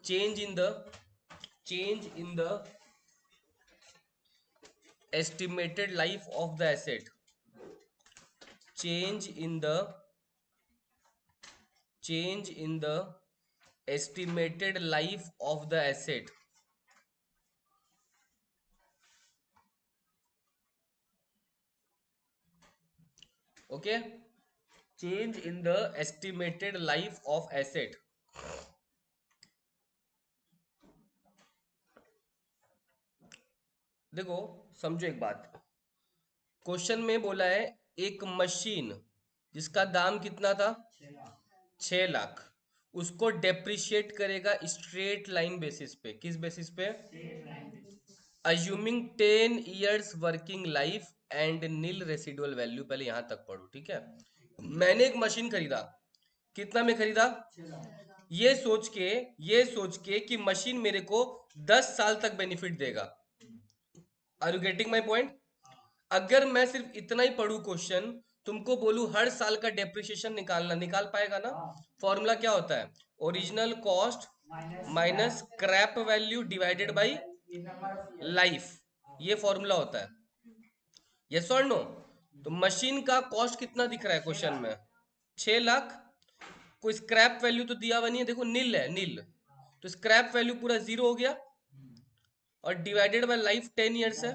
change in the estimated life of the asset. change in the change in the estimated life of the asset. Okay, change in the estimated life of asset. देखो, समझो एक बात। Question में बोला है एक machine जिसका दाम कितना था, 6 लाख, उसको डेप्रिशिएट करेगा स्ट्रेट लाइन बेसिस पे। किस बेसिस पे? Assuming 10 years working life and nil residual value. पहले यहां तक पढ़ो, ठीक है। मैंने एक मशीन खरीदा, कितना में खरीदा? ये सोच के कि मशीन मेरे को 10 साल तक बेनिफिट देगा। Are you getting my point? अगर मैं सिर्फ इतना ही पढ़ू क्वेश्चन, तुमको बोलू हर साल का डेप्रिसिएशन निकालना, निकाल पाएगा ना? फॉर्मूला क्या होता है? Original cost minus scrap value divided by life. ये फॉर्मूला होता है। यस और नो? तो मशीन का कॉस्ट कितना दिख रहा है क्वेश्चन में? 6 लाख। कोई स्क्रैप वैल्यू तो दिया हुआ नहीं है, देखो नील है, नील। तो स्क्रैप वैल्यू पूरा जीरो हो गया, और डिवाइडेड बाय लाइफ 10 years है।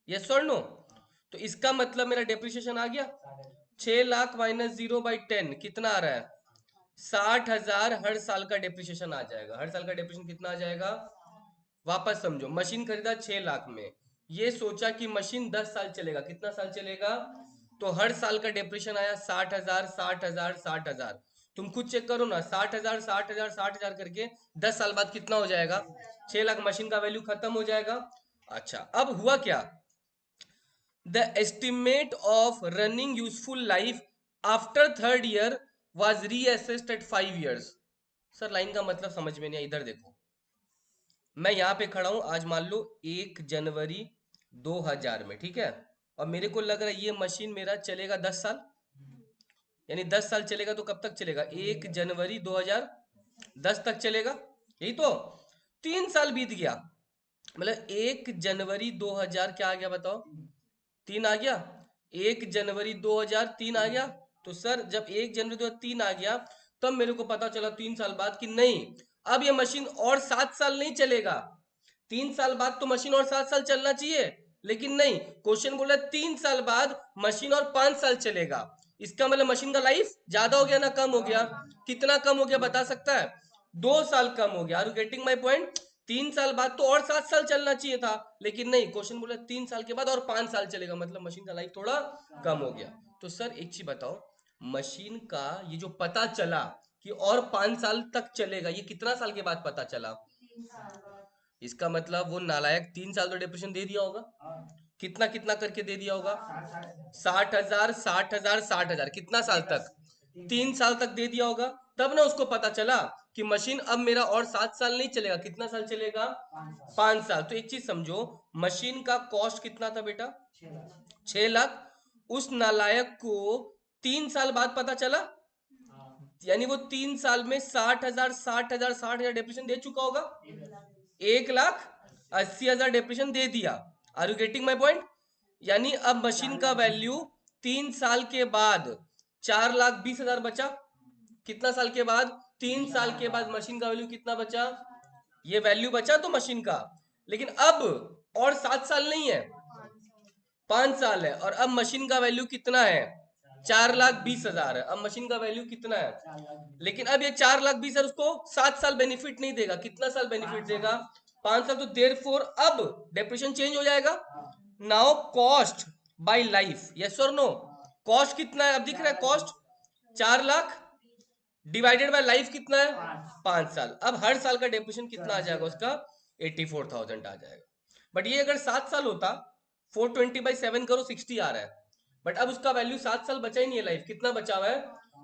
यस और नो? तो इसका मतलब मेरा डेप्रिसिएशन आ गया। 6 लाख माइनस 0/10 कितना आ रहा है? 60,000 हर साल का डेप्रिसिएशन आ जाएगा। हर साल का डेप्रिसिएशन कितना आ जाएगा? वापस समझो, मशीन खरीदा 6 लाख में, ये सोचा कि मशीन 10 साल चलेगा। कितना साल चलेगा? तो हर साल का डेप्रिसिएशन आया 60,000, 60,000, 60,000। तुम खुद चेक करो ना, 60,000, 60,000, 60,000 करके 10 साल बाद कितना हो जाएगा? 6 लाख। मशीन का वैल्यू खत्म हो जाएगा। अच्छा, अब हुआ क्या? The estimate of running useful life after third year was reassessed at 5 years। Sir line का मतलब समझ में नहीं आया, इधर देखो। मैं यहाँ पे खड़ा हूं, आज मान लो 1 जनवरी 2000 में, ठीक है। और मेरे को लग रहा है ये मशीन मेरा चलेगा 10 साल। यानी 10 साल चलेगा, तो कब तक चलेगा? 1 जनवरी 2010 तक चलेगा। यही तो। 3 साल बीत गया, मतलब 1 जनवरी 2000 क्या आ गया बताओ? 3 आ गया। 1 जनवरी 2003 आ गया। तो सर जब 1 जनवरी 2003 आ गया, तब मेरे को पता चला 3 साल बाद कि नहीं, अब ये मशीन और 7 साल नहीं चलेगा। 3 साल बाद तो मशीन और 7 साल चलना चाहिए, लेकिन नहीं, क्वेश्चन बोला 3 साल बाद मशीन और 5 साल चलेगा। इसका मतलब मशीन का लाइफ ज्यादा हो गया ना कम हो गया? कितना कम हो गया बता सकता है? 2 साल कम हो गया। Are you getting my point? 3 साल बाद तो और 7 साल चलना चाहिए था, लेकिन नहीं, क्वेश्चन बोला 3 साल के बाद और 5 साल चलेगा, मतलब मशीन का लाइफ थोड़ा कम हो गया। तो सर एक चीज बताओ, मशीन का ये जो पता चला कि और 5 साल तक चलेगा, ये कितना साल के बाद पता चला? इसका मतलब वो नालायक 3 साल तो डिप्रेशन दे दिया होगा। कितना कितना करके दे दिया होगा? 60,000, 60,000, 60,000, कितना साल तक? 3 साल तक दे दिया होगा। तब ना उसको पता चला कि मशीन अब मेरा और 7 साल नहीं चलेगा। कितना साल चलेगा? 5 साल। तो एक चीज समझो, मशीन का कॉस्ट कितना था बेटा? 6 लाख। उस नालायक को 3 साल बाद पता चला, यानी वो 3 साल में 60,000, 60,000, 60,000 डिप्रेशन दे चुका होगा। 1,80,000 डिप्रेशन दे दिया। Are you getting my point? यानी अब मशीन का वैल्यू 3 साल के बाद 4,20,000 बचा। कितना साल के बाद? 3 साल के बाद मशीन का वैल्यू कितना बचा? ये वैल्यू बचा तो मशीन का, लेकिन अब और 7 साल नहीं है, 5 साल है। और अब मशीन का वैल्यू कितना है? 4,20,000 है। अब मशीन का वैल्यू कितना है? लेकिन अब ये 4,20,000 उसको 7 साल बेनिफिट नहीं देगा। कितना साल बेनिफिट देगा? 5 साल। तो देर फोर अब डेप्रिसिएशन चेंज हो जाएगा। Now cost by life, yes और नो? कॉस्ट कितना है अब दिख रहा है? Cost 4 lakh divided by life कितना है? 5 साल। अब हर साल का डेप्रिसिएशन कितना आ जाएगा उसका? 84,000 आ जाएगा। बट ये अगर 7 साल होता, 420/7 करो, 60 आ रहा है। बट अब उसका वैल्यू 7 साल बचा ही नहीं है, लाइफ कितना बचा हुआ है?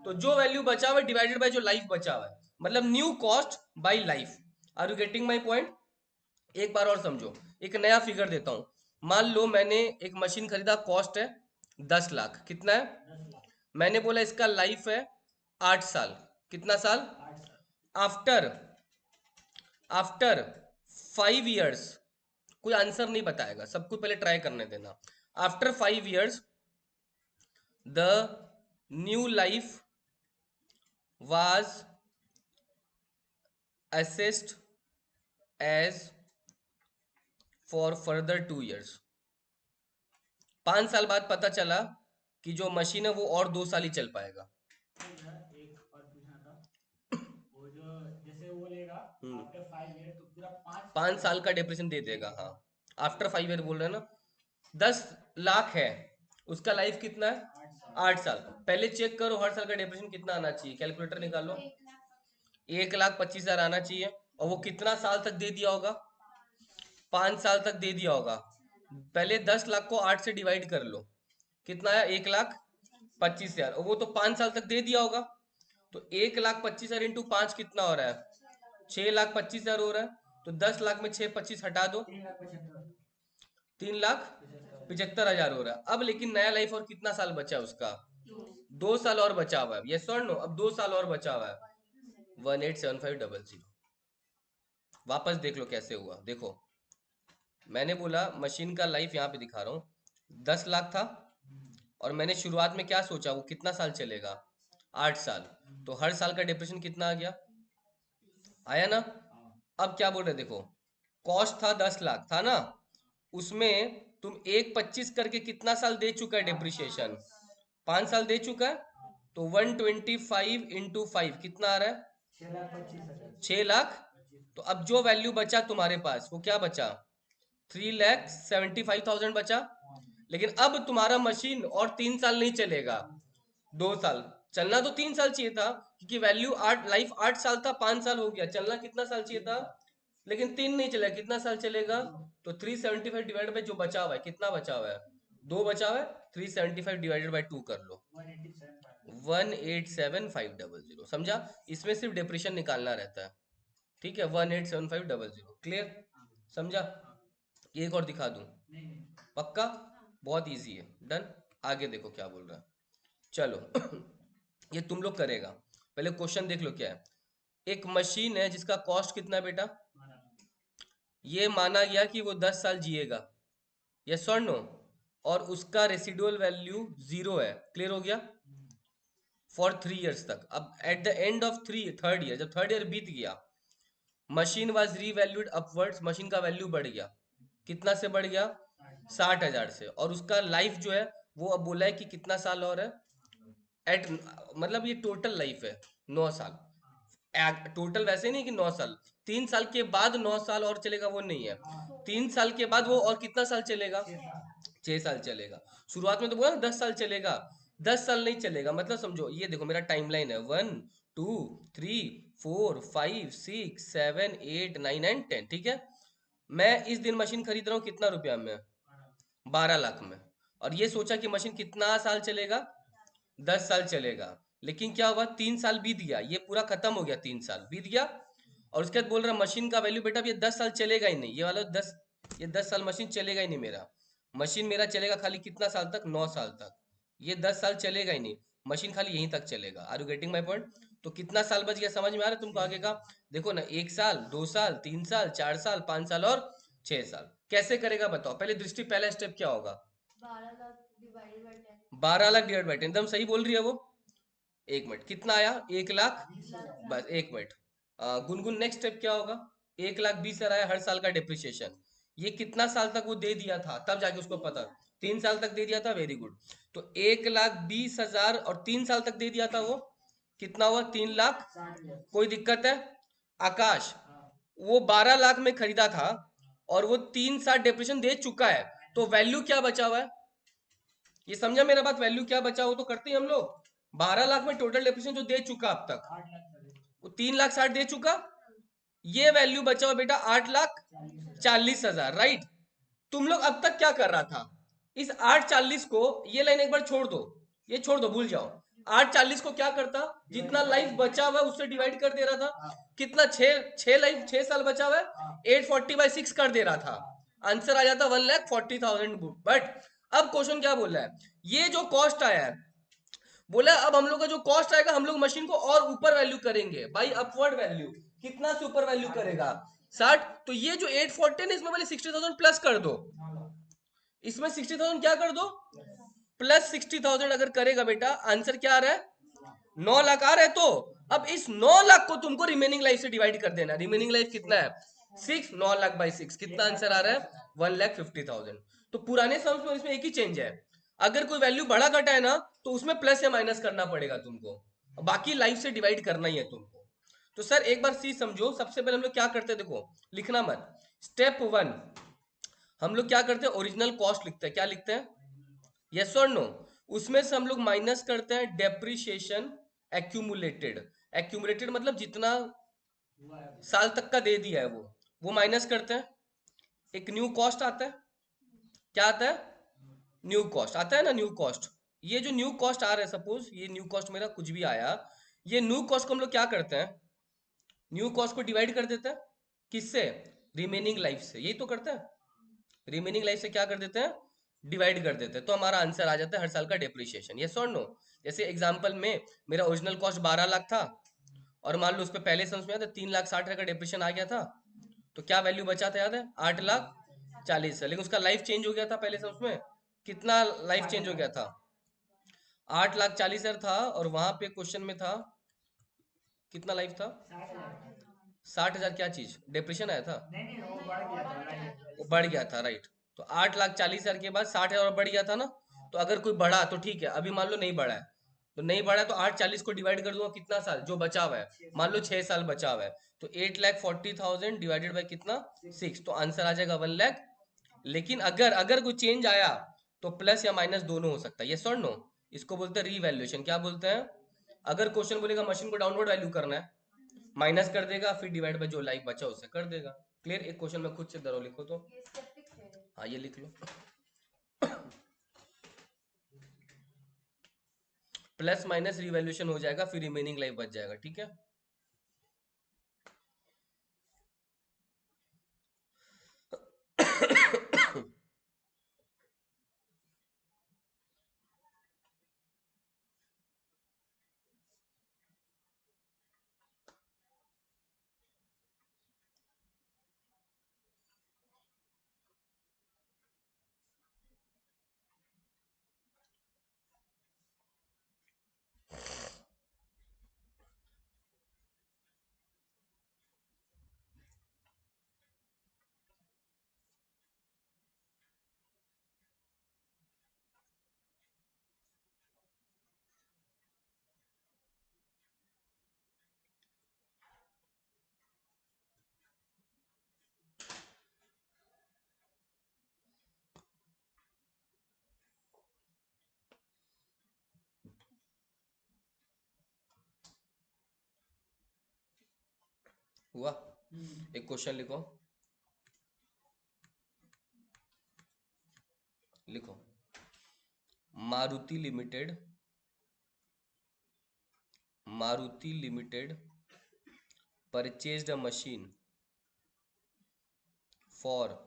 तो जो वैल्यू बचा हुआ है डिवाइडेड बाय जो लाइफ बचा हुआ है, मतलब new cost by life. Are you getting my point? एक बार और समझो, एक नया फिगर देता हूं। मान लो मैंने एक मशीन खरीदा, कॉस्ट है 10 लाख। कितना है? मैंने बोला इसका लाइफ है 8 साल। कितना साल? आफ्टर आफ्टर 5 years, कोई आंसर नहीं बताएगा, सबको पहले ट्राई करने देना। After 5 years the new life was assessed as for further 2 years। 5 साल बाद पता चला कि जो मशीन है वो और 2 साल ही चल पाएगा। एक और पूछना था, वो जो जैसे वो लेगा आफ्टर 5 ईयर तो पूरा 5 साल का डिप्रेशन दे देगा। हाँ, आफ्टर 5 ईयर बोल रहे हैं ना। 10 लाख है, उसका लाइफ कितना है? 8 साल। पहले चेक करो हर साल का डिप्रेशन कितना आना चाहिए, कैलकुलेटर निकालो। 1,25,000 आना चाहिए। और वो कितना साल तक दे दिया होगा? 5 साल तक दे दिया होगा। पहले 10 लाख को 8 से डिवाइड कर लो, कितना आया? 1,25,000। और वो तो 5 साल तक दे दिया होगा। तो 1,25,000 इंटू 5 कितना हो रहा है? 6,25,000 हो रहा है। तो 10 लाख में 6,25 हटा दो, 3,75,000 हो रहा है। अब लेकिन नया लाइफ और कितना साल बचा है उसका? 2 साल और बचा हुआ है। ये सर नो, अब 2 साल और बचा हुआ है। 187500। वापस देख लो कैसे हुआ। देखो, मैंने बोला मशीन का लाइफ यहाँ पे दिखा रहा हूँ, 10 लाख था। और मैंने शुरुआत में क्या सोचा, वो कितना साल चलेगा? 8 साल। तो हर साल का डिप्रेशन कितना आ गया? आया ना? अब क्या बोल रहे, देखो, कॉस्ट था 10 लाख था ना, उसमें तुम 1,25 करके कितना साल दे चुका है डिप्रिसिएशन? 5 साल दे चुका है। तो 125 इंटू 5 कितना आ रहा है? 6 लाख। तो अब जो वैल्यू बचा तुम्हारे पास वो क्या बचा? 3,75,000 बचा। लेकिन अब तुम्हारा मशीन और 3 साल नहीं चलेगा, 2 साल। चलना तो 3 साल चाहिए था, क्योंकि वैल्यू 8, लाइफ 8 साल था, 5 साल हो गया। चलना कितना साल चाहिए था? लेकिन 3 नहीं चलेगा, कितना साल चलेगा? तो 375 डिवाइड बाई जो बचा हुआ है, कितना बचा हुआ है? 2 बचा हुआ है। 375 डिवाइडेड बाई 2 कर लो, 187,500। समझा? इसमें सिर्फ डिप्रेशन निकालना रहता है। ठीक है, 187,500। क्लियर? समझा? एक और दिखा दूं? पक्का? बहुत इजी है। डन। आगे देखो क्या बोल रहा है। चलो ये तुम लोग करेगा। पहले क्वेश्चन देख लो क्या है। एक मशीन है जिसका कॉस्ट कितना है बेटा? ये माना गया कि वो 10 साल जिएगा, यस और नो? और उसका रेसिडुअल वैल्यू 0 है। क्लियर हो गया? फॉर 3 years तक। अब eight the end of third year, जब थर्ड ईयर बीत गया, machine was revalued upwards. Machine का वैल्यू बढ़ गया। कितना से बढ़ गया? 60,000 से। और उसका लाइफ जो है वो अब बोला है कि कितना साल और है? एट, मतलब ये टोटल लाइफ है 9 साल। टोटल वैसे नहीं कि 9 साल, 3 साल के बाद 9 साल और चलेगा, वो नहीं है। 3 साल के बाद वो और कितना साल चलेगा? 6 साल चलेगा। शुरुआत में तो बोला ना 10 साल चलेगा, 10 साल नहीं चलेगा। मतलब समझो, ये देखो मेरा टाइमलाइन है, 1, 2, 3, 4, 5, 6, 7, 8, 9 एंड 10। ठीक है, मैं इस दिन मशीन खरीद रहा हूँ कितना रुपया में? 12 लाख में। और ये सोचा कि मशीन कितना साल चलेगा? 10 साल चलेगा। लेकिन क्या हुआ, 3 साल बीत गया, ये पूरा खत्म हो गया, 3 साल बीत गया। और उसके बाद बोल रहा मशीन का वैल्यू बेटा अब ये 10 साल चलेगा ही नहीं, ये वाला 10, ये 10 साल मशीन चलेगा ही नहीं मेरा। मशीन मेरा चलेगा खाली कितना साल तक? 9 साल तक। ये 10 साल चलेगा ही नहीं, मशीन खाली यहीं तक चलेगा। Are you getting my point? तो कितना साल बच गया, समझ में आ रहा है तुमको आगे का? देखो ना, 1 साल, 2 साल, 3 साल, 4 साल, 5 साल और 6 साल। कैसे करेगा बताओ? पहले दृष्टि, पहला स्टेप क्या होगा? 12 लाख डिवाइड बाई 10। एकदम सही बोल रही है वो। 1 मिनट, कितना आया? 1 लाख। बस 1 मिनट। गुनगुन, नेक्स्ट स्टेप क्या होगा? 1,20,000 आया हर साल का डिप्रिसिएशन। ये कितना साल तक वो दे दिया था, तब जाके उसको पता। 3 साल तक दे दिया था, वेरी गुड। तो 1,20,000 और 3 साल तक दे दिया था वो, कितना हुआ? 3 लाख। कोई दिक्कत है? आकाश, वो 12 लाख में खरीदा था और वो 3 साल डिप्रेशन दे चुका है, तो वैल्यू क्या बचा हुआ है? ये समझा मेरा बात? वैल्यू क्या बचा हो तो करते हैं हम लोग। 12 लाख में टोटल डिप्रेशन जो दे चुका अब तक, वो 3,60,000 दे चुका। ये वैल्यू बचा हुआ बेटा 8,40,000, राइट? तुम लोग अब तक क्या कर रहा था? इस 8,40 को, ये लाइन एक बार छोड़ दो, ये छोड़ दो, भूल जाओ। 8,40 को क्या करता? जितना लाइफ बचा हुआ है उससे डिवाइड कर दे रहा था। कितना? 6 साल बचा हुआ है, 840/6 कर दे रहा था। आंसर आ जाता 1,40,000। बट अब क्वेश्चन क्या बोल रहा है? ये जो कॉस्ट आया है, बोला अब हम लोग का जो कॉस्ट आएगा, हम लोग मशीन को और ऊपर वैल्यू करेंगे, भाई अपवर्ड वैल्यू। कितना से ऊपर वैल्यू करेगा? 60। तो ये जो 840 है इसमें वाले 60,000 प्लस कर दो, 9 लाख इसमें 60,000 क्या कर दो, प्लस 60,000 अगर करेगा बेटा, आंसर क्या आ रहा है, 9 लाख आ रहा है। तो अब इस 9 लाख को तुमको रिमेनिंग लाइफ से डिवाइड कर देना। रिमेनिंग लाइफ कितना है, 6, 9 लाख बाई 6 कितना आंसर आ रहा है, 1,50,000। तो पुराने सम्स में इसमें एक ही चेंज है, अगर कोई वैल्यू बड़ा घटा है ना तो उसमें प्लस या माइनस करना पड़ेगा तुमको, बाकी लाइफ से डिवाइड करना ही है तुमको। तो सर एक बार चीज समझो, सबसे पहले हम लोग क्या करते हैं, देखो लिखना मत। स्टेप 1 हम लोग क्या करते हैं, ओरिजिनल कॉस्ट लिखते हैं। क्या लिखते हैं, यस और नो। उसमें से हम लोग माइनस करते हैं डेप्रिसिएशन एक्यूमुलेटेड। एक्यूमुलेटेड मतलब जितना हुआ है अभी साल तक का दे दिया है वो माइनस करते हैं। एक न्यू कॉस्ट आता है, क्या आता है, न्यू कॉस्ट आता है ना, न्यू कॉस्ट। ये जो न्यू कॉस्ट आ रहा है, सपोज ये न्यू कॉस्ट मेरा कुछ भी आया, ये न्यू कॉस्ट को हम लोग क्या करते हैं, न्यू कॉस्ट को डिवाइड कर देते हैं, किससे, रिमेनिंग लाइफ से। यही तो करते हैं, रिमेनिंग लाइफ से क्या कर देते हैं, डिवाइड कर देते हैं। तो हमारा आंसर आ जाता है हर साल का डेप्रिसिएशन, यस और नो। जैसे एग्जांपल में मेरा ओरिजिनल कॉस्ट 12 लाख था, और मान लो उस पर पहले समझ में आया था 3,60,000 का डिप्रेशन आ गया था, तो क्या वैल्यू बचा था याद है, 8,40,000। लेकिन उसका लाइफ चेंज हो गया था, पहले समझ में कितना लाइफ चेंज हो गया था, 8,40,000 था, और वहां पे क्वेश्चन में था कितना लाइफ था, 60 लाख 60,000। क्या चीज डिप्रेशन आया था, नहीं नहीं वो बढ़ गया था वो वैल्यूएशन बढ़ गया था, राइट। तो 8,40,000 के बाद 60,000 और बढ़ गया था ना। तो अगर कोई बढ़ा तो ठीक है, अभी मान लो नहीं बढ़ा है, तो नहीं बढ़ा है तो 8,40 को डिवाइड कर दूंगा कितना साल जो बचा हुआ है, मान लो 6 साल बचा हुआ है, तो 8,40,000 डिवाइडेड बाई कितना, 6, तो आंसर आ जाएगा 1 लाख। लेकिन अगर अगर कोई चेंज आया तो प्लस या माइनस दोनों हो सकता है, यस और नो। इसको बोलते हैं रीवैल्यूएशन। क्या बोलते हैं, अगर क्वेश्चन बोलेगा मशीन को डाउनवर्ड वैल्यू करना है, माइनस कर देगा, फिर डिवाइड बाय जो लाइफ बचा उससे कर देगा। क्लियर। एक क्वेश्चन में खुद से दरो लिखो तो, हाँ ये लिख लो, प्लस माइनस रिवैल्यूएशन हो जाएगा, फिर रिमेनिंग लाइफ बच जाएगा, ठीक है। हुआ। एक क्वेश्चन लिखो, लिखो, Maruti limited, Maruti limited purchased a machine for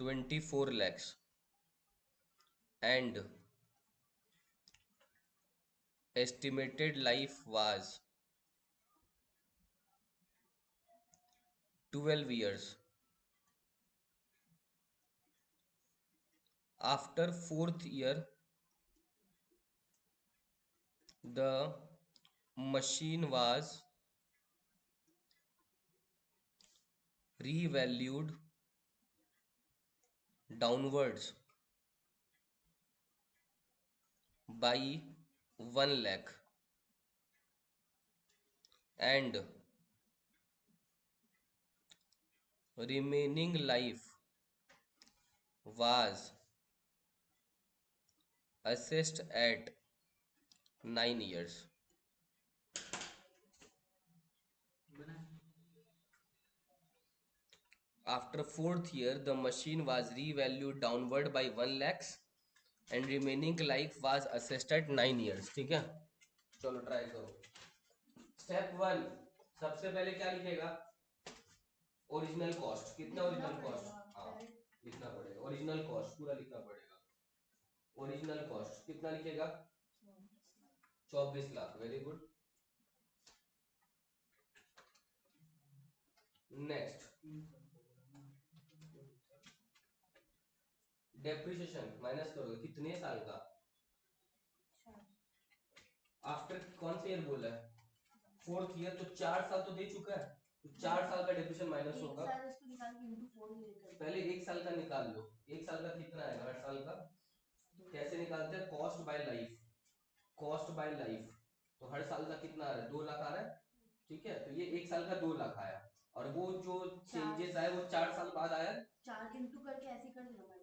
24 lakhs and estimated life was 12 years. After fourth year, the machine was revalued downwards by 1 lakh, and remaining life was assessed at 9 years. बना After fourth year, the machine was revalued downward by 1 lakhs and remaining life was assessed at 9 years. ठीक है, चलो try करो। Step 1, सबसे पहले क्या लिखेगा, original cost. कितना ओरिजिनल कॉस्ट, हाँ लिखना पड़ेगा, ओरिजिनल कॉस्ट पूरा लिखना पड़ेगा। ओरिजिनल कॉस्ट कितना लिखेगा, 24 lakh, very good. Next depreciation minus करोगे कितने साल का, आफ्टर कौन सा ईयर बोला है, 4th ईयर, तो 4 साल तो दे चुका है, तो 4 साल का डेप्रिसिएशन माइनस होगा। पहले 1 साल का निकाल लो, 1 साल का कितना आएगा हर साल का, कैसे निकालते हैं, cost by life, cost by life, तो हर साल का कितना आ रहा है, 2 लाख आ रहा है, ठीक है, तो ये 1 साल का 2 लाख आया, और वो जो चेंजेस आए वो 4 साल बाद आया, 4 इंटू करके ऐसे कर देना,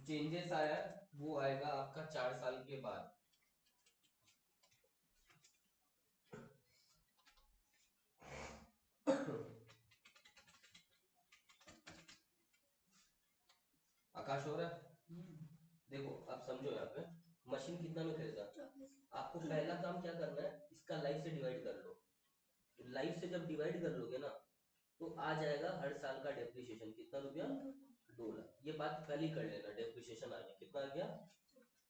चेंजेस आया वो आएगा आपका 4 साल के बाद। आकाश हो रहा है, देखो आप समझो, यहाँ पे मशीन कितना में खरीदा, आपको पहला काम क्या करना है, इसका लाइफ से डिवाइड कर लो, तो लाइफ से जब डिवाइड कर लोगे ना तो आ जाएगा हर साल का डेप्रिसिएशन कितना रुपया, 2 लाख, ये बात पहले ही कर लेना, डेप्रिसिएशन आ गया, कितना आ गया।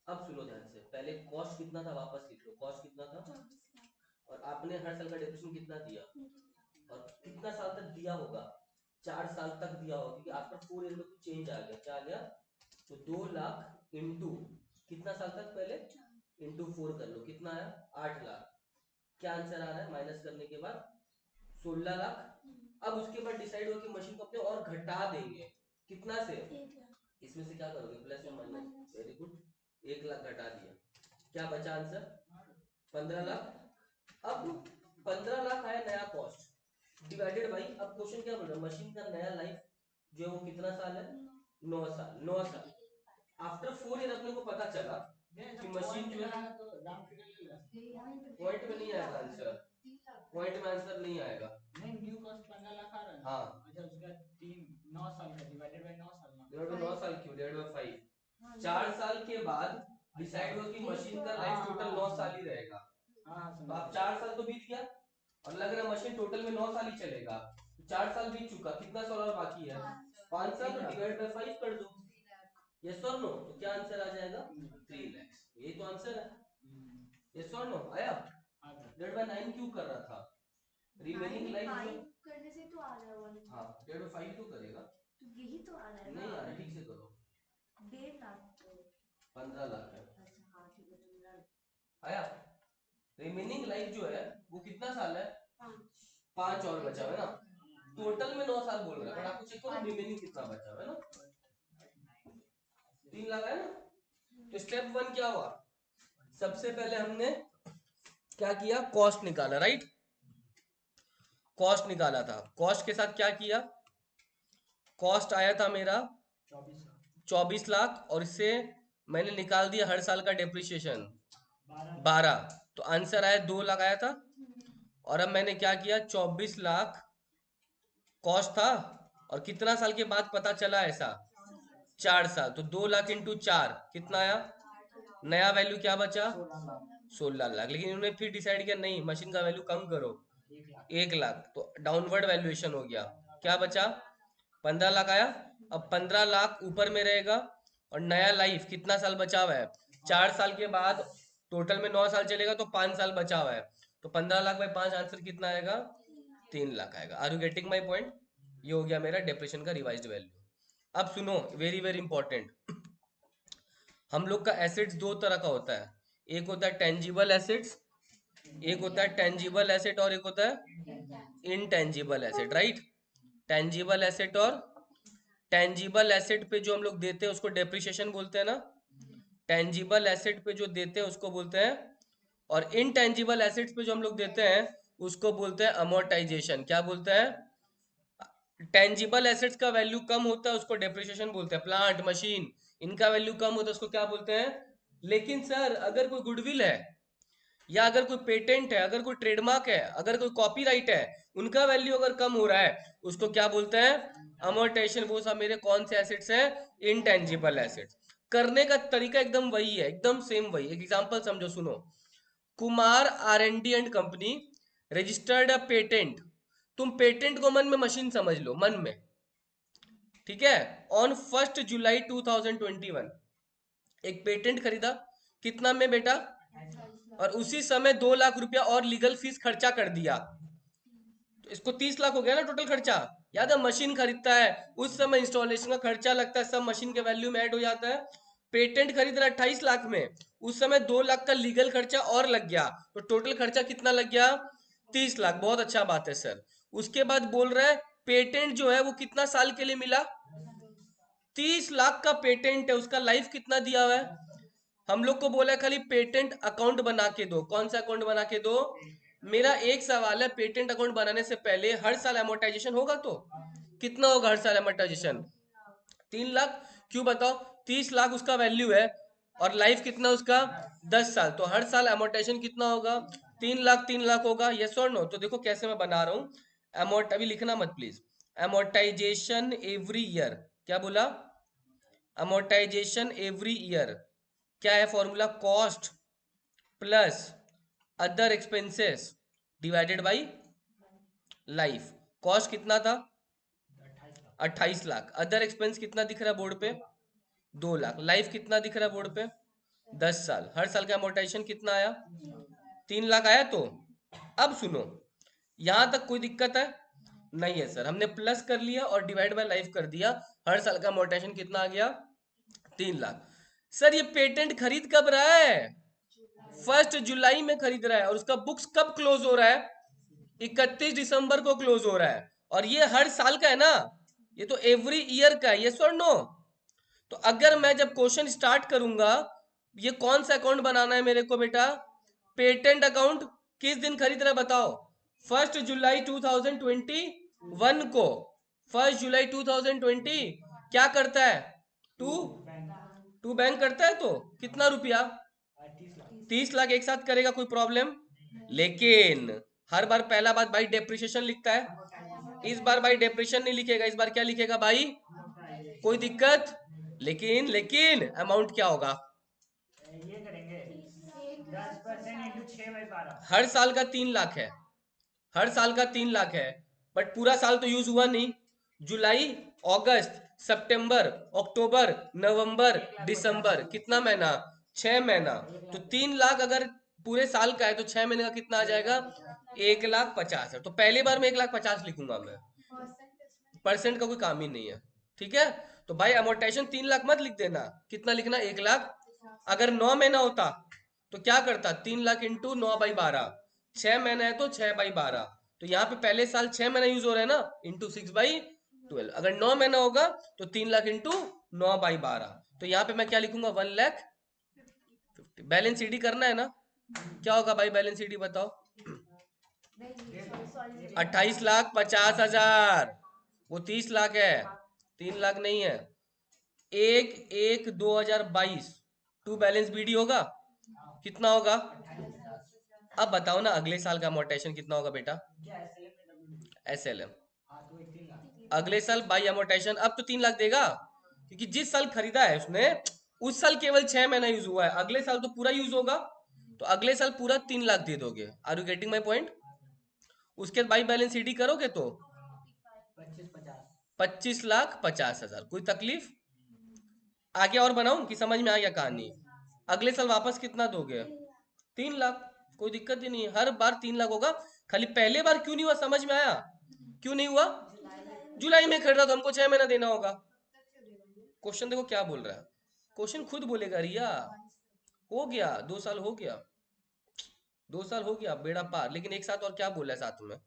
अब सुनो ध्यान से, पहले कॉस्ट कितना था वापस लिख लो, कॉस्ट कितना था, और आपने हर साल का डेप्रिसिएशन कितना दिया, और कितना साल तक दिया होगा, 4 साल तक दिया होगा, क्योंकि आफ्टर 4 ईयर में कुछ चेंज आ गया, क्या आ गया, तो 2 लाख इंटू कितना साल तक, पहले इंटू 4 कर लो, कितना आया, 8 लाख, क्या आंसर आ रहा है माइनस करने के बाद, 16 लाख। अब उसके बाद डिसाइड हो कि मशीन को अपने और घटा देंगे, कितना से, इसमें से क्या करोगे, प्लस या माइनस, वेरी गुड, 1 लाख घटा दिया, क्या बचा आंसर, 15 लाख। अब 15 लाख आया नया कॉस्ट डिवाइडेड बाई, अब क्वेश्चन क्या बोल रहा है, मशीन का नया लाइफ जो है वो कितना साल है, 9 साल, 9 साल, आफ्टर 4 ईयर अपने को पता चला कि मशीन जो है, पॉइंट में नहीं आएगा आंसर, पॉइंट में आंसर नहीं आएगा, नहीं न्यू कॉस्ट 15 लाख आ रहा है, हाँ, अच्छा उसका 9 साल का डिवाइडेड बाय 9 साल ना, डिवाइड बाय 9 साल क्यों, डिवाइड बाय 5, 4 साल के बाद डिसाइड हुआ कि मशीन का लाइफ टोटल 9 साल ही रहेगा, तो आप 4 साल तो बीत गया, और लग रहा है मशीन टोटल में 9 साल ही चलेगा, 4 साल बीत चुका, कितना साल और बाकी है, 5 साल, तो डिवाइड बाय 5 कर दो, यस और नो, तो क्या आंसर आ जाएगा, 3 लाख, यही तो आंसर है, यस और नो आया, डिवाइड बाय 9 क्यों कर रहा था, रिमेनिंग लाइफ करने से तो आ रहा है 1, हाँ डिवाइड बाय 5 तो करेगा, तो यही तो आ रहा है, नहीं आ रहा, ठीक से करो, 1.5 लाख 15 लाख है, अच्छा हाँ ठीक है, 15 आया, रिमेनिंग लाइफ जो है वो कितना साल है, 5 और बचा है ना, टोटल में 9 साल बोल रहा है, बट आपको चेक करो रिमेनिंग कितना बचा है ना, 3 लाख है ना, तो स्टेप 1 क्या हुआ, सबसे पहले हमने क्या किया, कॉस्ट निकाला, राइट, कॉस्ट निकाला था, कॉस्ट के साथ क्या किया, कॉस्ट आया था मेरा 24 लाख, और इससे मैंने निकाल दिया हर साल का डेप्रिसिएशन 12, तो आंसर आया 2 लाख आया था, और अब मैंने क्या किया, 24 लाख कॉस्ट था, और कितना साल के बाद पता चला ऐसा, 4 साल, तो 2 लाख इंटू 4 कितना आया, नया वैल्यू क्या बचा, 16 लाख, लेकिन इन्होंने फिर डिसाइड किया नहीं मशीन का वैल्यू कम करो, 1 लाख, तो डाउनवर्ड वैल्यूएशन हो गया, क्या बचा, 15 लाख आया, अब 15 लाख ऊपर में रहेगा, और नया लाइफ कितना साल बचा हुआ है, 4 साल के बाद टोटल में 9 साल चलेगा, तो 5 साल बचा हुआ है, तो 15 लाख बाई 5 आंसर कितना आएगा, 3 लाख आएगा, are you getting my point, ये हो गया मेरा डेप्रेशन का रिवाइज्ड वैल्यू। अब सुनो वेरी वेरी इंपॉर्टेंट, हम लोग का एसेट्स दो तरह का होता है, एक होता है टेंजिबल एसेट्स, एक होता है टेंजिबल एसेट, और एक होता है intangible asset, right, tangible asset और टेंजिबल एसेट पे जो हम लोग देते हैं उसको डेप्रिसिएशन बोलते हैं ना, टेंजिबल एसेट पे जो देते हैं उसको बोलते हैं, और इनटेंजिबल एसेट्स पे जो हम लोग देते हैं उसको बोलते हैं अमोर्टाइजेशन, क्या बोलते हैं, टेंजिबल एसेट्स का वैल्यू कम होता है उसको डेप्रिसिएशन बोलते हैं, प्लांट मशीन इनका वैल्यू कम होता है उसको क्या बोलते हैं, लेकिन सर अगर कोई गुडविल है, या अगर कोई पेटेंट है, अगर कोई ट्रेडमार्क है, अगर कोई कॉपीराइट है, उनका वैल्यू अगर कम हो रहा है उसको क्या बोलते हैं, अमोर्टाइजेशन, वो सब मेरे कौन से एसेट्स हैं, इनटेंजिबल एसेट्स, करने का तरीका एकदम वही है, एकदम सेम वही, एक एग्जांपल समझो सुनो, Kumar R&D and company registered a patent, तुम पेटेंट को मन में मशीन समझ लो, मन में, ठीक है, ऑन 1 जुलाई 2021 एक पेटेंट खरीदा, कितना में बेटा, और उसी समय 2 लाख रुपया और लीगल फीस खर्चा कर दिया, तो इसको 30 लाख हो गया ना टोटल खर्चा। याद है मशीन खरीदता है, उस समय इंस्टॉलेशन का खर्चा लगता है, सब मशीन के वैल्यू में ऐड हो जाता है। पेटेंट खरीद रहा है 28 लाख में, उस समय 2 लाख का लीगल खर्चा और लग गया, तो टोटल खर्चा कितना लग गया? 30 लाख। बहुत अच्छा बात है सर। उसके बाद बोल रहा है पेटेंट जो है वो कितना साल के लिए मिला? 30 लाख का पेटेंट है, उसका लाइफ कितना दिया हुआ है? हम लोग को बोला है खाली पेटेंट अकाउंट बना के दो। कौन सा अकाउंट बना के दो? मेरा एक सवाल है, पेटेंट अकाउंट बनाने से पहले हर साल अमोर्टाइजेशन होगा तो कितना होगा हर साल अमोर्टाइजेशन? 3 लाख। क्यों बताओ? 30 लाख उसका वैल्यू है और लाइफ कितना उसका? 10 साल। तो हर साल अमोर्टाइजेशन कितना होगा? 3 लाख। 3 लाख होगा, यस और नो? तो देखो कैसे मैं बना रहा हूँ। अमोर्ट अभी लिखना मत प्लीज। Amortisation every year. क्या बोला? Amortisation every year. क्या है formula? Cost plus other expenses divided by life. Cost कितना था? 28 लाख। अदर एक्सपेंस कितना दिख रहा है बोर्ड पे? 2 लाख। लाइफ कितना दिख रहा है बोर्ड पे? 10 साल। हर साल का अमोर्टाइजेशन कितना आया? 3 लाख आया। तो अब सुनो, यहां तक कोई दिक्कत है? नहीं है सर। हमने प्लस कर लिया और डिवाइड बाय लाइफ कर दिया। हर साल का अमोर्टाइजेशन कितना आ गया? 3 लाख। सर ये पेटेंट खरीद कब रहा है? 1 जुलाई में खरीद रहा है, और उसका बुक्स कब क्लोज हो रहा है? 31 दिसंबर को क्लोज हो रहा है। और ये हर साल का है ना, ये तो एवरी ईयर का है, यस और नो? तो अगर मैं जब क्वेश्चन स्टार्ट करूंगा, ये कौन सा अकाउंट बनाना है मेरे को बेटा? Patent account. किस दिन खरीद रहा है बताओ? 1 जुलाई 2021 को। 1 जुलाई 2020 क्या करता है? टू टू बैंक करता है, तो कितना रुपया? 30 लाख। 30 लाख एक साथ करेगा, कोई प्रॉब्लम? लेकिन हर बार पहला बात भाई डेप्रिसिएशन लिखता है, इस बार भाई डेप्रिसिएशन नहीं लिखेगा, इस बार क्या लिखेगा भाई? कोई दिक्कत? लेकिन लेकिन अमाउंट क्या होगा? ये करेंगे 10% इंटू 6/12। हर साल का 3 लाख है, हर साल का 3 लाख है, बट पूरा साल तो यूज हुआ नहीं। जुलाई, अगस्त, सितंबर, अक्टूबर, नवंबर, दिसंबर, कितना महीना? 6 महीना। तो 3 लाख अगर पूरे साल का है तो 6 महीने का कितना आ जाएगा? 1,50,000। तो पहली बार में 1,50,000 लिखूंगा मैं, परसेंट का कोई काम ही नहीं है। ठीक है? तो भाई अमोर्टाइजेशन 3 लाख मत लिख देना, कितना लिखना? 1,00,000। अगर 9 महीना होता तो क्या करता? 3 लाख इंटू 9/12। 6 महीना है तो 6/12। तो यहाँ पे पहले साल 6 महीना यूज हो रहा है ना, इंटू 6/12। अगर 9 महीना होगा तो 3 लाख इंटू 9/12। तो यहाँ पे मैं क्या लिखूंगा? 1,50,000। बैलेंस सीडी करना है ना? क्या होगा भाई बैलेंस सीडी बताओ? 28,50,000। वो 30 लाख है, 3 लाख नहीं है। 1/1/2022 टू बैलेंस बीडी होगा, कितना होगा? अब बताओ ना अगले साल का अमोर्टाइजेशन कितना होगा बेटा? S L M. हाँ तो 3 लाख। अगले साल बाई अमोर्टाइजेशन अब तो 3 लाख देगा, क्योंकि जिस साल खरीदा है उसने उस साल केवल 6 महीना यूज हुआ है, अगले साल तो पूरा यूज होगा। तो अगले साल पूरा 3 लाख दे दोगे। Are you getting my point? उसके बाद बाई बैलेंस सीडी करोगे तो 25-50। 25,50,000। कोई तकलीफ? आगे और बनाऊं कि समझ में आ गया कहानी? अगले साल वापस कितना दोगे? 3 लाख। कोई दिक्कत ही नहीं है, हर बार 3 लाख होगा। खाली पहले बार क्यों नहीं हुआ समझ में आया? क्यों नहीं हुआ? जुलाई में खरीदा तो हमको 6 महीना देना होगा। क्वेश्चन देखो क्या बोल रहा है, क्वेश्चन खुद बोलेगा रिया। हो गया 2 साल, हो गया 2 साल, हो गया बेड़ा पार। लेकिन एक साथ और क्या बोला है साथ में?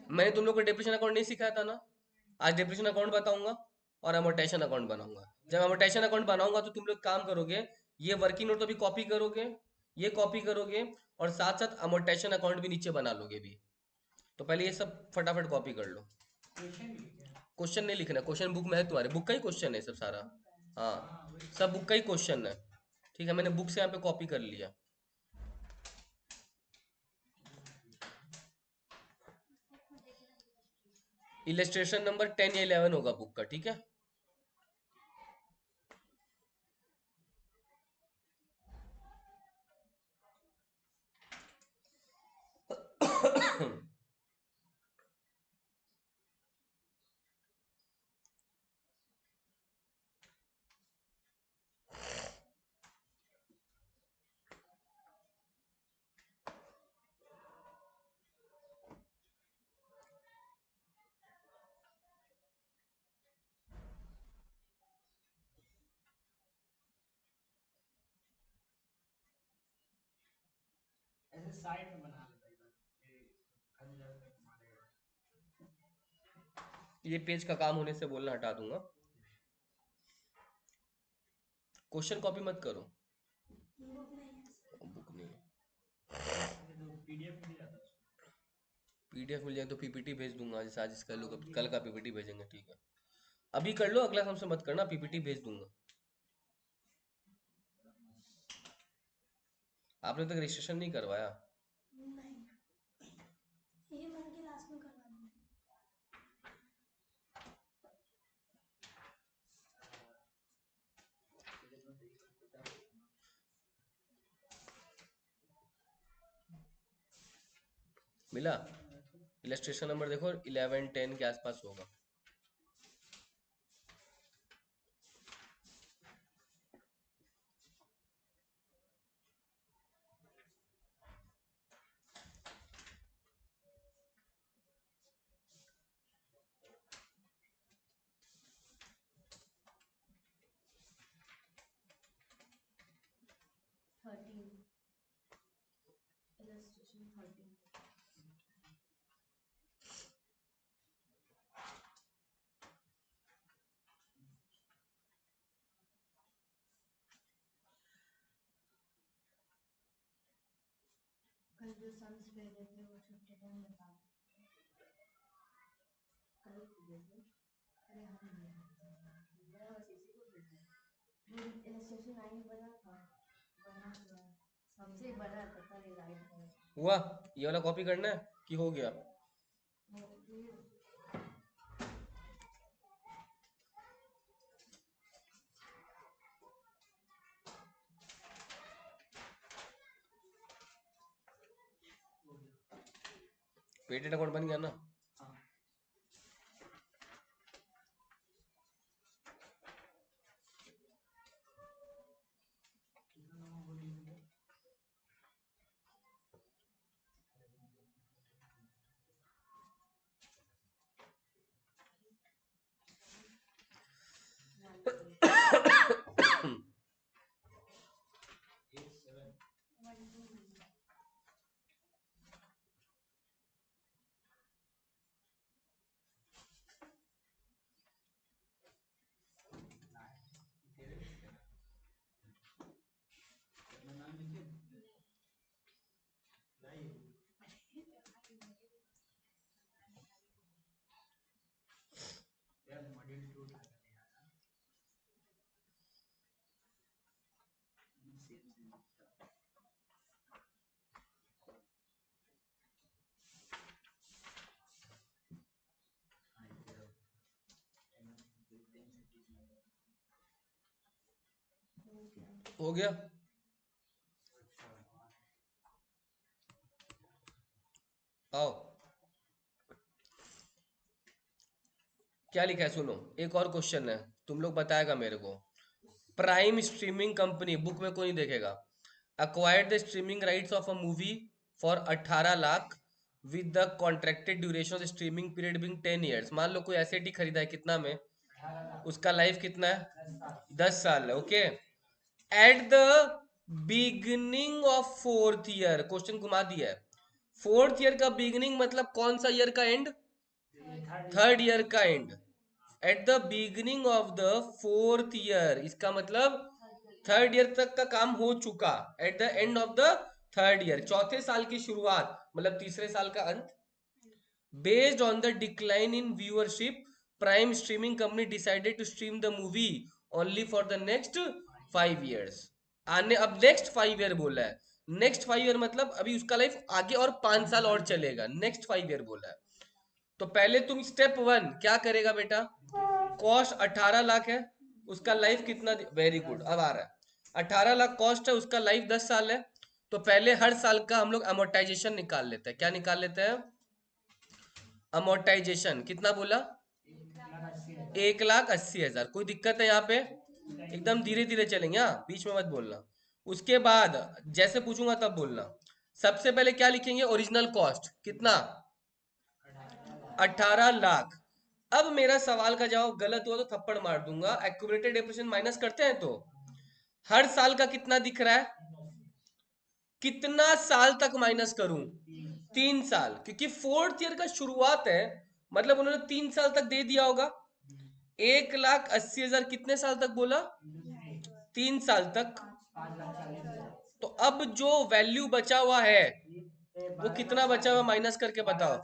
मैंने तुम लोग को डेप्रिसिएशन अकाउंट नहीं सिखाया था ना? आज डेप्रिसिएशन अकाउंट बताऊंगा और अमोर्टाइजेशन अकाउंट बनाऊंगा। जब अमोर्टाइजेशन अकाउंट बनाऊंगा तो तुम लोग काम करोगे, ये वर्किंग नोट तो भी कॉपी करोगे, ये कॉपी करोगे, और साथ साथ अमोर्टाइजेशन अकाउंट भी नीचे बना लोगे भी। तो पहले ये सब फटाफट कॉपी कर लो। क्वेश्चन नहीं लिखना, क्वेश्चन बुक में है, तुम्हारे बुक का ही क्वेश्चन है सब सारा। हाँ, सब बुक का ही क्वेश्चन है। ठीक है, मैंने बुक से यहाँ पे कॉपी कर लिया। इलेस्ट्रेशन नंबर 10 या 11 होगा बुक का, ठीक है? साइड में बना लेता इधर इधर मारेगा। ये पेज का काम होने से बोलना हटा दूंगा। क्वेश्चन कॉपी मत करो, बुक नहीं है। पीडीएफ मिल जाता है। पीडीएफ मिल जाए तो पीपीटी भेज दूंगा, जैसे आज इसका लोग कल का पीपीटी भेजेंगे, ठीक है। अभी कर लो, अगला हमसे मत करना, पीपीटी भेज दूंगा। आपने तक रजिस्ट्रेशन नहीं करवाया? ये मन के लास्ट में करवा दूंगा। मिला? इलस्ट्रेशन नंबर देखो 11 10 के आसपास होगा। इलस्ट्रेशन 13। कल जो सम्स भेजे थे वो छुट्टी टाइम बताओ। कल भेजे? अरे हम इलस्ट्रेशन 9 बना था, बना हुआ सबसे बड़ा पता नहीं राइट है। हुआ? ये वाला कॉपी करना है कि हो गया? पेटेंट अकाउंट बन गया ना? हो गया? आओ, क्या लिखा है सुनो, एक और क्वेश्चन है, तुम लोग बताएगा मेरे को। प्राइम स्ट्रीमिंग कंपनी, बुक में कोई नहीं देखेगा, acquired the streaming rights of a movie for 18 lakh with the contracted duration of the streaming period being 10 years। मान लो कोई एसेट ही खरीदा है, कितना में? 18 लाख उसका लाइफ कितना है? 10 साल 10 साल है, okay. Eight the beginning of fourth year, question घुमा दिया है। फोर्थ ईयर का बिगनिंग मतलब कौन सा ईयर का एंड? थर्ड ईयर का end. At the beginning of the fourth year, इसका मतलब थर्ड ईयर तक का काम हो चुका। At the end of the third year, चौथे साल की शुरुआत मतलब तीसरे साल का अंत। Based on the decline in viewership, prime streaming company decided to stream the movie only for the next 5 years. आने अब नेक्स्ट 5 ईयर बोला है, नेक्स्ट 5 ईयर मतलब अभी उसका लाइफ आगे और 5 साल और चलेगा, नेक्स्ट 5 ईयर बोला है। तो पहले तुम स्टेप 1 क्या करेगा बेटा? कॉस्ट 18 लाख है, उसका लाइफ कितना? वेरी गुड, अब आ रहा है। 18 लाख कॉस्ट है, उसका लाइफ 10 साल है। तो पहले हर साल का हम लोग अमोर्टाइजेशन निकाल लेते हैं। क्या निकाल लेते हैं? अमोर्टाइजेशन। कितना बोला? 1,80,000। कोई दिक्कत है यहाँ पे? एकदम धीरे धीरे चलेंगे, हाँ, बीच में मत बोलना। उसके बाद जैसे पूछूंगा तब बोलना। सबसे पहले क्या लिखेंगे? ओरिजिनल कॉस्ट कितना? 18 लाख। अब मेरा सवाल का जवाब गलत हुआ तो थप्पड़ मार दूंगा। एक्यूमुलेटेड डेप्रिसिएशन माइनस करते हैं तो हर साल का कितना दिख रहा है? कितना साल तक माइनस करूं? 3 साल, क्योंकि फोर्थ ईयर का शुरुआत है, मतलब उन्होंने 3 साल तक दे दिया होगा। 1,80,000 कितने साल तक बोला? 3 साल तक। 5,40,000। तो अब जो वैल्यू बचा हुआ है वो कितना बचा हुआ, माइनस करके बताओ।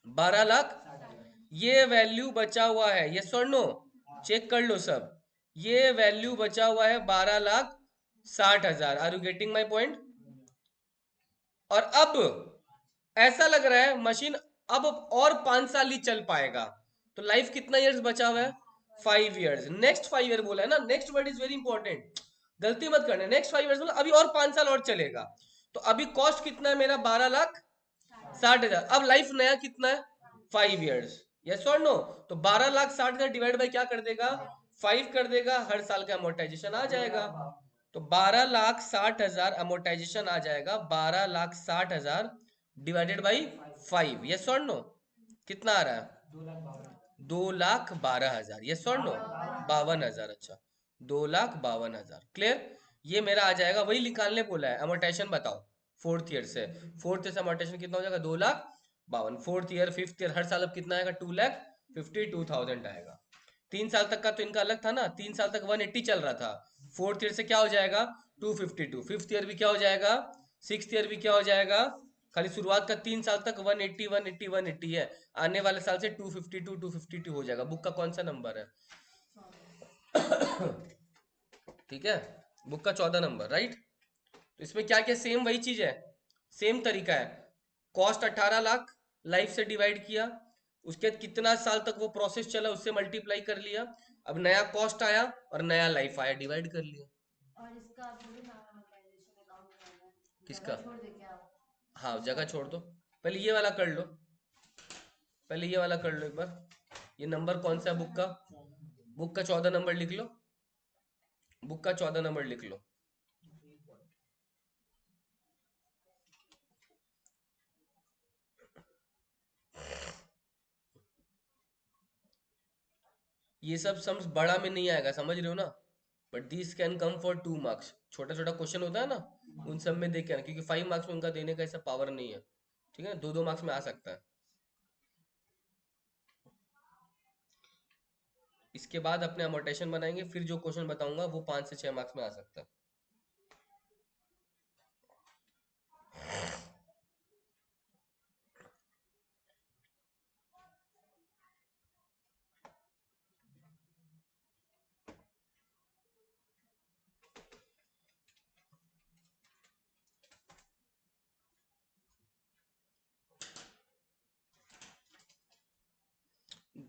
12,60,000 ये वैल्यू बचा हुआ है, ये और नो? चेक कर लो सब। ये वैल्यू बचा हुआ है 12,60,000। Are you getting my point? और अब ऐसा लग रहा है मशीन अब और 5 साल ही चल पाएगा। तो लाइफ कितना ईयर्स बचा हुआ है? 5 ईयर्स। नेक्स्ट 5 ईयर बोला है ना, next word is very important, गलती मत करना। नेक्स्ट 5 ईयर्स बोला, अभी और 5 साल और चलेगा। तो अभी कॉस्ट कितना है मेरा? 12,60,000। अब लाइफ नया कितना है? 5 ईयर्स। यस और नो? तो 12,60,000 डिवाइड बाई क्या कर देगा? 5 कर देगा, हर साल का अमोर्टाइजेशन आ जाएगा। तो 12,60,000 अमोर्टाइजेशन आ जाएगा। 12,60,000 डिवाइडेड बाई 5। यस और नो? कितना आ रहा है? 2,12,000। यस और नो? 52,000। अच्छा, 2,52,000। क्लियर? ये मेरा आ जाएगा, वही निकालने बोला है। अमोर्टाइजेशन बताओ फोर्थ ईयर से। फोर्थ ईयर से अमोर्टाइजेशन कितना हो जाएगा? 2,52,000। फोर्थ ईयर, फिफ्थ ईयर, हर साल अब कितना आएगा? 2,52,000 आएगा। 3 साल तक का तो इनका अलग था ना, 3 साल तक 180 चल रहा था। फोर्थ ईयर से क्या हो जाएगा? 252। फिफ्थ ईयर भी क्या हो जाएगा? सिक्स ईयर भी क्या हो जाएगा? खाली शुरुआत का 3 साल तक 180 180 180 है। आने वाले साल से 252 252 हो जाएगा। बुक का कौन सा नंबर है? ठीक है, बुक का 14 नंबर, राइट। तो इसमें क्या क्या सेम वही चीज है, सेम तरीका है। कॉस्ट 18 लाख, लाइफ से डिवाइड किया, उसके बाद कितना साल तक वो प्रोसेस चला उससे मल्टीप्लाई कर लिया। अब नया कॉस्ट आया और नया लाइफ आया, डिवाइड कर लिया। और इसका थोड़ी ना amortization account करना है, किसका? जगह छोड़ दे क्या आप? हाँ, जगह छोड़ दो। पहले ये वाला कर लो, पहले ये वाला कर लो एक बार। ये नंबर कौन सा है बुक का? बुक का 14 नंबर लिख लो, बुक का 14 नंबर लिख लो। ये सब सम्स बड़ा में नहीं आएगा, समझ रहे हो ना? But this can come for 2 marks. छोटा छोटा क्वेश्चन होता है ना, उन सब में देखे आना, क्योंकि 5 मार्क्स में उनका देने का ऐसा पावर नहीं है। ठीक है, 2-2 मार्क्स में आ सकता है। इसके बाद अपने अमोर्टेशन बनाएंगे, फिर जो क्वेश्चन बताऊंगा वो 5 से 6 मार्क्स में आ सकता है।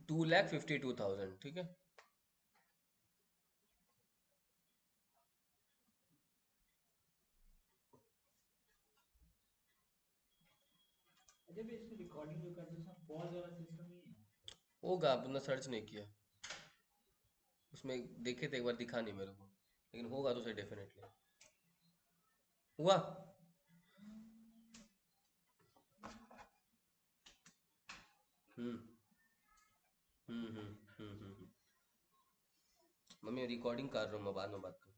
$2,52,000, ठीक है। जब इसमें रिकॉर्डिंग जो करते हैं पॉज वाला सिस्टम नहीं है? होगा, आपने सर्च नहीं किया उसमें, देखे थे एक बार, दिखा नहीं मेरे को, लेकिन होगा तो सही डेफिनेटली। हुआ? हम्म मम्मी रिकॉर्डिंग कर रहा हूँ, मैं बाद में बात करूँ।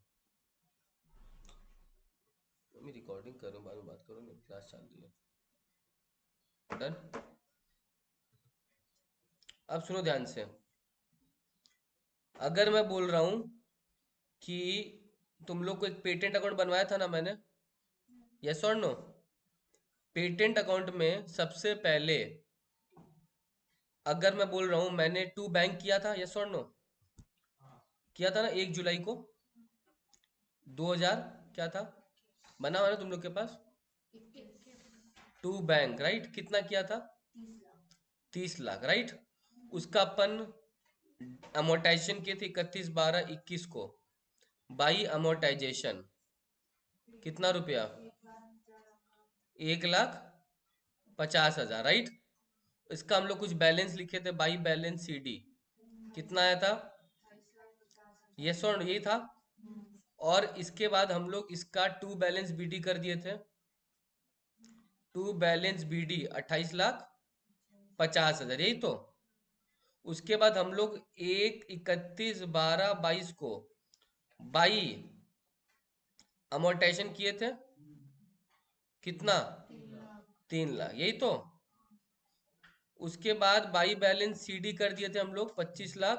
मम्मी रिकॉर्डिंग कर रहा हूँ, बाद में बात करूँ, मेरी क्लास चल रही है। डन। अब सुनो ध्यान से। अगर मैं बोल रहा हूं कि तुम लोग को एक पेटेंट अकाउंट बनवाया था ना मैंने, यस और नो? पेटेंट अकाउंट में सबसे पहले अगर मैं बोल रहा हूं मैंने 2 बैंक किया था, यस और नो? किया था ना 1 जुलाई को 2000, क्या था बना हुआ ना तुम लोग के पास? 2 बैंक, राइट। कितना किया था? 30 लाख, राइट। उसका अपन अमोर्टाइजेशन किए थे 31/12/21 को। बाई अमोर्टाइजेशन कितना रुपया? 1,50,000, राइट। इसका हम लोग कुछ बैलेंस लिखे थे, बाई बैलेंस CD। कितना आया था? यस और यही था। और इसके बाद हम लोग इसका 2 बैलेंस BD कर दिए थे। 2 बैलेंस BD 28,50,000, यही तो। उसके बाद हम लोग 1/31/12/22 को बाई अमोर्टाइजेशन किए थे, कितना? 3 लाख। 3 लाख, यही तो। उसके बाद बाई बैलेंस सीडी कर दिए थे हम लोग 25 लाख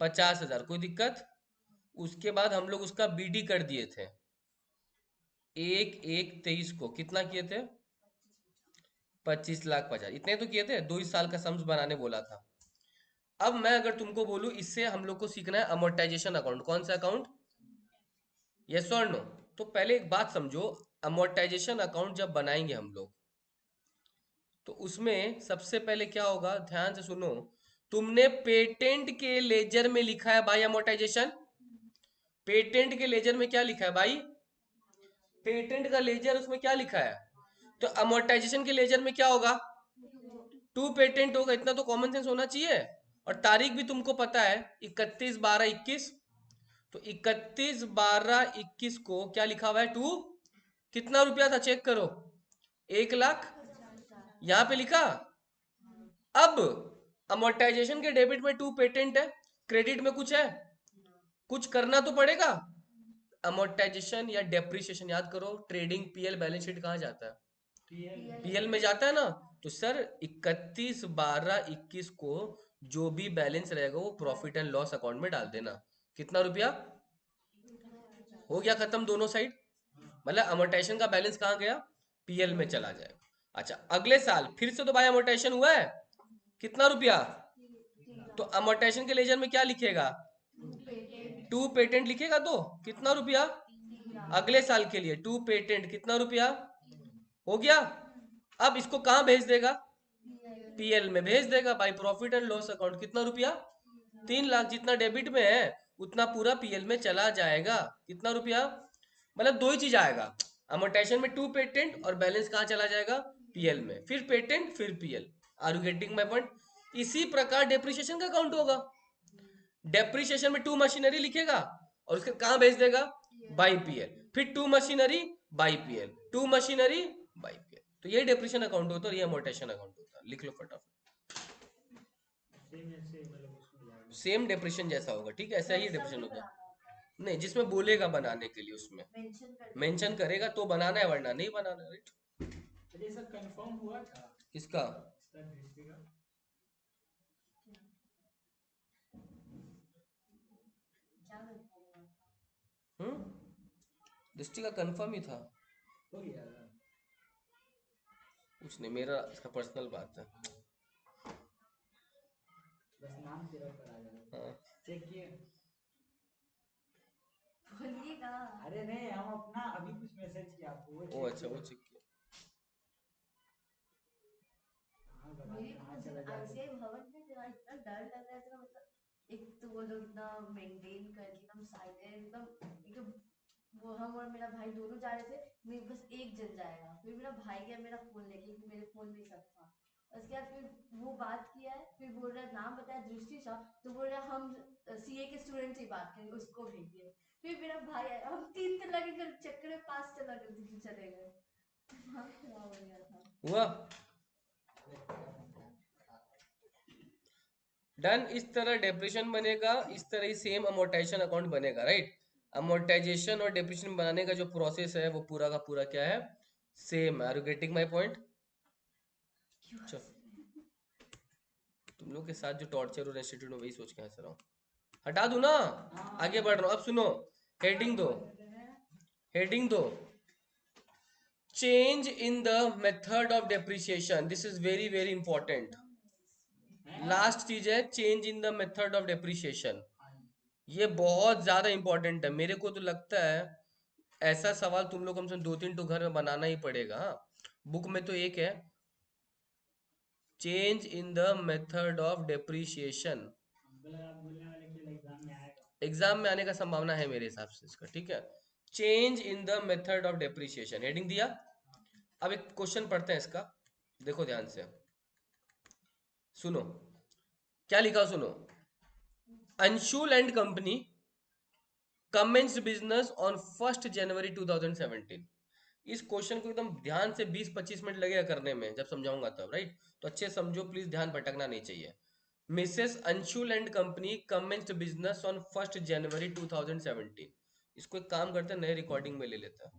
50 हजार, कोई दिक्कत? उसके बाद हम लोग उसका बीडी कर दिए थे 1/1/23 को, कितना किए थे? 25 लाख 50, इतने तो किए थे, 2 ही साल का सम्स बनाने बोला था। अब मैं अगर तुमको बोलूं इससे हम लोग को सीखना है अमोर्टाइजेशन अकाउंट, कौन सा अकाउंट? यस और नो? तो पहले एक बात समझो, अमोर्टाइजेशन अकाउंट जब बनाएंगे हम लोग तो उसमें सबसे पहले क्या होगा, ध्यान से सुनो। तुमने पेटेंट के लेजर में लिखा है बाय अमोर्टाइजेशन, पेटेंट के लेजर में क्या लिखा है भाई? पेटेंट का लेजर, उसमें क्या लिखा है? तो अमोर्टाइजेशन के लेजर में क्या होगा? टू पेटेंट होगा, इतना तो कॉमन सेंस होना चाहिए। और तारीख भी तुमको पता है 31/12/21, तो 31/12/21 को क्या लिखा हुआ है? टू, कितना रुपया था चेक करो, 1 लाख, 50,000। यहां पे लिखा। अब अमोर्टाइजेशन के डेबिट में टू पेटेंट है, क्रेडिट में कुछ है, कुछ करना तो पड़ेगा। अमोर्टाइजेशन या डेप्रिसिएशन याद करो, ट्रेडिंग पीएल बैलेंस शीट कहाँ जाता है? पीएल में जाता है ना। तो सर 31/12/21 को जो भी बैलेंस रहेगा वो प्रॉफिट एंड लॉस अकाउंट में डाल देना। कितना रुपया? हो गया खत्म दोनों साइड। मतलब अमोर्टाइजेशन का बैलेंस कहाँ गया? पीएल में चला जाएगा। अच्छा, अगले साल फिर से तो भाई अमोर्टाइजेशन हुआ है, कितना रुपया? तो अमोर्टाइजेशन के लेजर में क्या लिखेगा? टू पेटेंट लिखेगा, तो कितना रुपया? अगले साल के लिए टू पेटेंट, कितना रुपया? हो गया। अब इसको कहां भेज देगा? पीएल में भेज देगा by profit and loss account. कितना रुपया? 3 लाख, जितना डेबिट में है उतना पूरा पीएल में चला जाएगा। कितना रुपया? मतलब दो ही चीज आएगा, अमोर्टाइजेशन में टू पेटेंट और बैलेंस कहाँ चला जाएगा? पीएल में, फिर पेटेंट फिर PL. Are you getting my point? इसी प्रकार डेप्रिसिएशन का अकाउंट होगा। डेप्रिसिएशन में टू मशीनरी लिखेगा और उसके कहां भेज देगा? बाई पीएल, फिर to machinery by PL, to machinery by PL. तो ये डेप्रिसिएशन अकाउंट होता है और ये अमोर्टाइजेशन अकाउंट होता है। लिख लो फटाफट। सेम ऐसे मतलब उसमें जाएगा। सेम डेप्रिसिएशन जैसा होगा, ठीक है, ऐसा ही पैसा डेप्रिसिएशन भी होगा। बनाना होता है, नहीं, जिसमें बोलेगा बनाने के लिए उसमें मेंशन कर मेंशन करेगा तो बनाना है, वरना नहीं बनाना, राइट? तो ये सब कंफर्म हुआ था किसका? इसका दृष्टि का? क्या करता है? दृष्टि का कंफर्म ही था, हो गया था। कुछ नहीं, मेरा इसका पर्सनल बात है। बस नाम तेरा पर आ जाएगा। हाँ। चेक किए? बोलिएगा। अरे नहीं, हम अपना अभी कुछ मैसेज किया आपको, वो ओ चेक अच्छा, वो किए? चेक किया। हाँ बता, मेरी कहाँ कुछ चला जाता? आईसीआई भवन में जरा इतना डर लग रहा था, मतलब एक तो वो लोग इतना मेंटेन करके एकदम साइलेंट, एकदम वो हम और मेरा भाई दोनों जा रहे थे, मैं बस एक जन जाएगा, फिर मेरा भाई गया मेरा फोन लेके क्योंकि मेरे फोन में सब था। उसके बाद फिर वो बात किया है, फिर बोल रहा है नाम बताया दृष्टि शाह, तो बोल रहा है हम सीए के स्टूडेंट से ही बात करेंगे, उसको भेजिए। फिर मेरा भाई आया, हम तीन तो लगे कर चक्कर में 5 चला कर चले गए। दिमाग खराब हो गया था। हुआ डन। इस तरह डेप्रिसिएशन बनेगा, इस तरह ही सेम अमोर्टाइजेशन अकाउंट बनेगा, राइट? अमोर्टाइजेशन और डेप्रिसिएशन बनाने का जो प्रोसेस है वो पूरा का पूरा क्या है? सेम है। Are you getting my point? चलो, तुम लोग के साथ जो टॉर्चर और इंस्टीट्यूट में वही सोच के हंस रहा हूँ, हटा दूं ना, आगे बढ़ रहा हूँ। अब सुनो, हेडिंग दो, हेडिंग दो, change in the method of depreciation, this is very very important. Last चीज है change in the method of depreciation, ये बहुत ज्यादा इंपॉर्टेंट है। मेरे को तो लगता है ऐसा सवाल तुम लोग कम से कम 2-3 तो घर में बनाना ही पड़ेगा। हाँ, बुक में तो एक है, change in the method of depreciation. हमको लगा आप बोलने वाले कि एग्जाम में आएगा। एग्जाम में आने का संभावना है मेरे हिसाब से इसका, ठीक है। Change in the method of depreciation, heading दिया। अब एक क्वेश्चन पढ़ते हैं इसका, देखो ध्यान से, सुनो क्या लिखा, सुनो। Anshul and company commenced business on 1st January 2017। इस क्वेश्चन को एकदम ध्यान से 20-25 मिनट लगेगा करने में, जब समझाऊंगा तब, राइट? तो अच्छे समझो प्लीज, ध्यान भटकना नहीं चाहिए। Mrs Anshul and company commenced business on 1st January 2017। इसको एक काम करते हैं, नए रिकॉर्डिंग में ले लेते हैं।